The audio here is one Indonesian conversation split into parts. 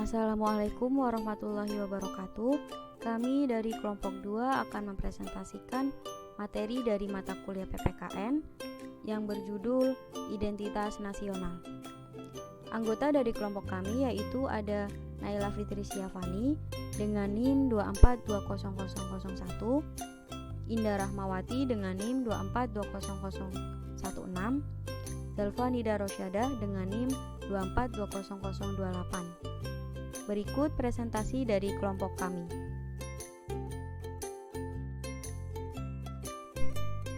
Assalamualaikum warahmatullahi wabarakatuh. Kami dari kelompok 2 akan mempresentasikan materi dari mata kuliah PPKN yang berjudul Identitas Nasional. Anggota dari kelompok kami yaitu ada Naila Fitri Syafani dengan NIM 2420001, Indah Rahmawati dengan NIM 2420016, Zelfa Nida Rosyadah dengan NIM 2420028. Berikut presentasi dari kelompok kami.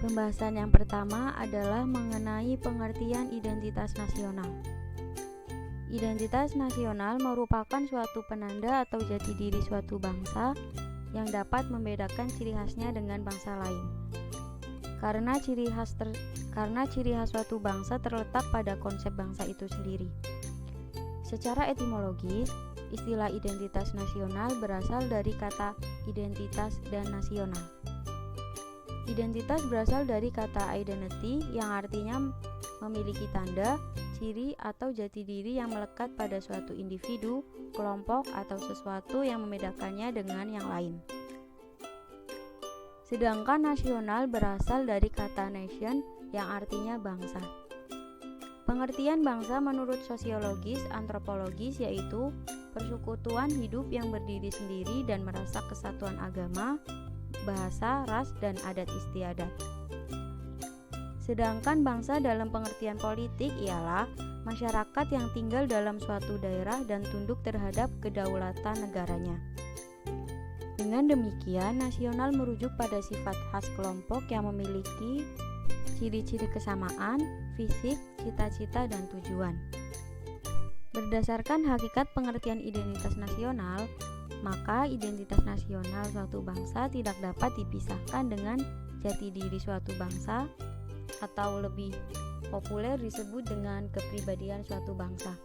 Pembahasan yang pertama adalah mengenai pengertian identitas nasional. Identitas nasional merupakan suatu penanda atau jati diri suatu bangsa yang dapat membedakan ciri khasnya dengan bangsa lain. Karena ciri khas suatu bangsa terletak pada konsep bangsa itu sendiri. Secara etimologis, istilah identitas nasional berasal dari kata identitas dan nasional. Identitas berasal dari kata identity yang artinya memiliki tanda, ciri atau jati diri yang melekat pada suatu individu, kelompok atau sesuatu yang membedakannya dengan yang lain. Sedangkan nasional berasal dari kata nation yang artinya bangsa. Pengertian bangsa menurut sosiologis antropologis yaitu persekutuan hidup yang berdiri sendiri dan merasa kesatuan agama, bahasa, ras, dan adat istiadat. Sedangkan bangsa dalam pengertian politik ialah masyarakat yang tinggal dalam suatu daerah dan tunduk terhadap kedaulatan negaranya. Dengan demikian, nasional merujuk pada sifat khas kelompok yang memiliki ciri-ciri kesamaan, fisik, cita-cita, dan tujuan. Berdasarkan hakikat pengertian identitas nasional, maka identitas nasional suatu bangsa tidak dapat dipisahkan dengan jati diri suatu bangsa atau lebih populer disebut dengan kepribadian suatu bangsa.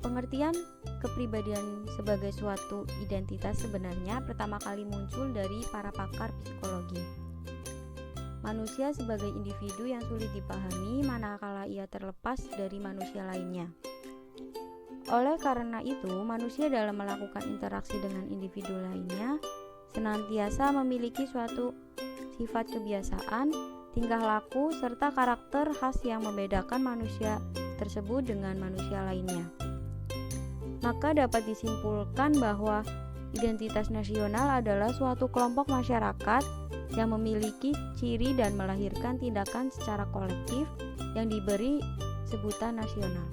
Pengertian kepribadian sebagai suatu identitas sebenarnya pertama kali muncul dari para pakar psikologi. Manusia sebagai individu yang sulit dipahami manakala ia terlepas dari manusia lainnya. Oleh karena itu, manusia dalam melakukan interaksi dengan individu lainnya senantiasa memiliki suatu sifat kebiasaan, tingkah laku, serta karakter khas yang membedakan manusia tersebut dengan manusia lainnya. Maka dapat disimpulkan bahwa identitas nasional adalah suatu kelompok masyarakat yang memiliki ciri dan melahirkan tindakan secara kolektif yang diberi sebutan nasional.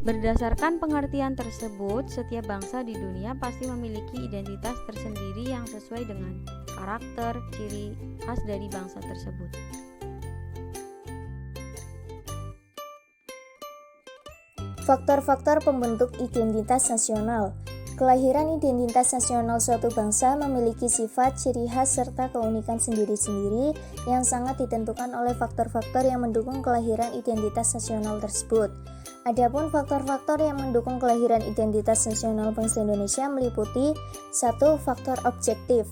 Berdasarkan pengertian tersebut, setiap bangsa di dunia pasti memiliki identitas tersendiri yang sesuai dengan karakter, ciri khas dari bangsa tersebut. Faktor-faktor pembentuk identitas nasional. Kelahiran identitas nasional suatu bangsa memiliki sifat, ciri khas, serta keunikan sendiri-sendiri yang sangat ditentukan oleh faktor-faktor yang mendukung kelahiran identitas nasional tersebut. Adapun faktor-faktor yang mendukung kelahiran identitas nasional bangsa Indonesia meliputi 1. Faktor objektif.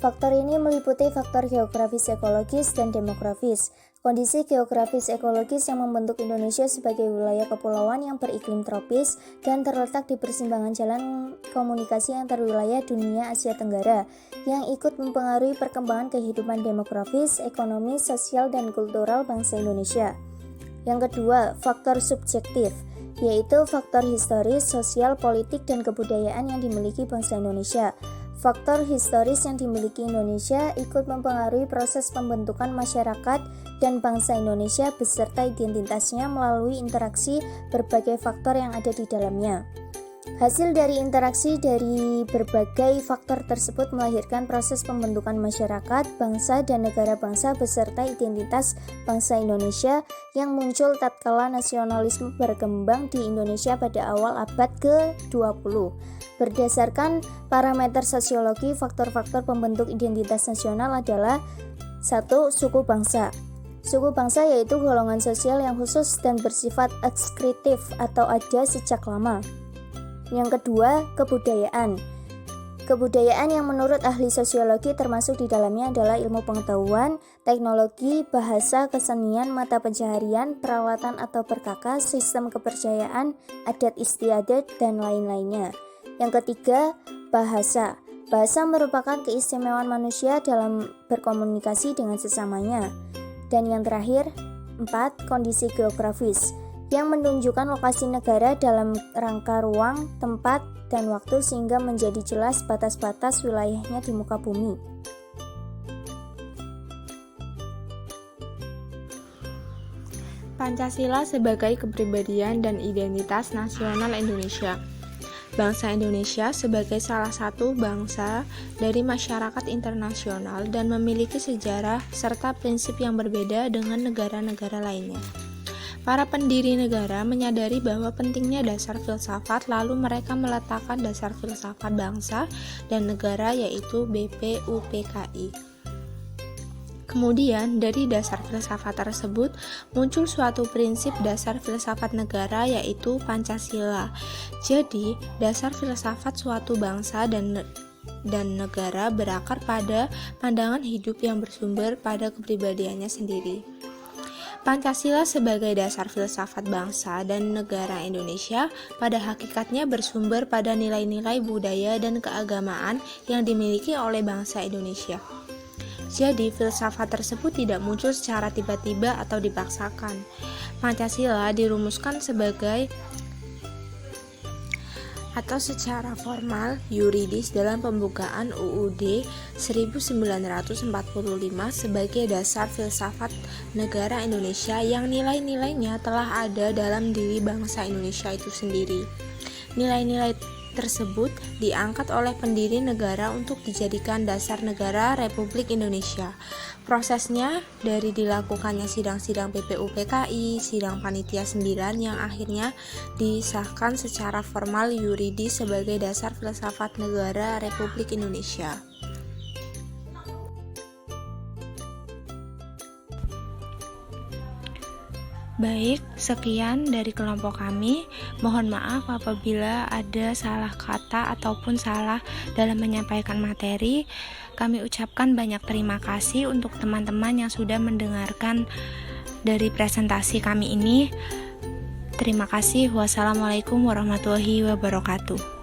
Faktor ini meliputi faktor geografis, ekologis, dan demografis. Kondisi geografis ekologis yang membentuk Indonesia sebagai wilayah kepulauan yang beriklim tropis dan terletak di persimpangan jalan komunikasi antar wilayah dunia Asia Tenggara yang ikut mempengaruhi perkembangan kehidupan demografis, ekonomi, sosial, dan kultural bangsa Indonesia. Yang kedua, faktor subjektif, yaitu faktor historis, sosial, politik, dan kebudayaan yang dimiliki bangsa Indonesia. Faktor historis yang dimiliki Indonesia ikut mempengaruhi proses pembentukan masyarakat dan bangsa Indonesia beserta identitasnya melalui interaksi berbagai faktor yang ada di dalamnya. Hasil dari interaksi dari berbagai faktor tersebut melahirkan proses pembentukan masyarakat, bangsa, dan negara bangsa beserta identitas bangsa Indonesia yang muncul tatkala nasionalisme berkembang di Indonesia pada awal abad ke-20. Berdasarkan parameter sosiologi, faktor-faktor pembentuk identitas nasional adalah 1. Suku bangsa. Suku bangsa yaitu golongan sosial yang khusus dan bersifat eksklusif atau ada sejak lama. Yang kedua, kebudayaan. Kebudayaan yang menurut ahli sosiologi termasuk di dalamnya adalah ilmu pengetahuan, teknologi, bahasa, kesenian, mata pencaharian, perawatan atau perkakas, sistem kepercayaan, adat istiadat, dan lain-lainnya. Yang ketiga, bahasa. Bahasa merupakan keistimewaan manusia dalam berkomunikasi dengan sesamanya. Dan yang terakhir, 4. Kondisi geografis yang menunjukkan lokasi negara dalam rangka ruang, tempat, dan waktu sehingga menjadi jelas batas-batas wilayahnya di muka bumi. Pancasila sebagai kepribadian dan identitas nasional Indonesia. Bangsa Indonesia sebagai salah satu bangsa dari masyarakat internasional dan memiliki sejarah serta prinsip yang berbeda dengan negara-negara lainnya. Para pendiri negara menyadari bahwa pentingnya dasar filsafat, lalu mereka meletakkan dasar filsafat bangsa dan negara yaitu BPUPKI. Kemudian dari dasar filsafat tersebut muncul suatu prinsip dasar filsafat negara yaitu Pancasila. Jadi, dasar filsafat suatu bangsa dan negara berakar pada pandangan hidup yang bersumber pada kepribadiannya sendiri. Pancasila sebagai dasar filsafat bangsa dan negara Indonesia pada hakikatnya bersumber pada nilai-nilai budaya dan keagamaan yang dimiliki oleh bangsa Indonesia. Jadi, filsafat tersebut tidak muncul secara tiba-tiba atau dipaksakan. Pancasila dirumuskan secara formal yuridis dalam pembukaan UUD 1945 sebagai dasar filsafat negara Indonesia yang nilai-nilainya telah ada dalam diri bangsa Indonesia itu sendiri. Nilai-nilai tersebut diangkat oleh pendiri negara untuk dijadikan dasar negara Republik Indonesia. Prosesnya dari dilakukannya sidang-sidang BPUPKI, sidang Panitia 9 yang akhirnya disahkan secara formal yuridis sebagai dasar filsafat negara Republik Indonesia. Baik, sekian dari kelompok kami. Mohon maaf apabila ada salah kata ataupun salah dalam menyampaikan materi. Kami ucapkan banyak terima kasih untuk teman-teman yang sudah mendengarkan dari presentasi kami ini. Terima kasih. Wassalamualaikum warahmatullahi wabarakatuh.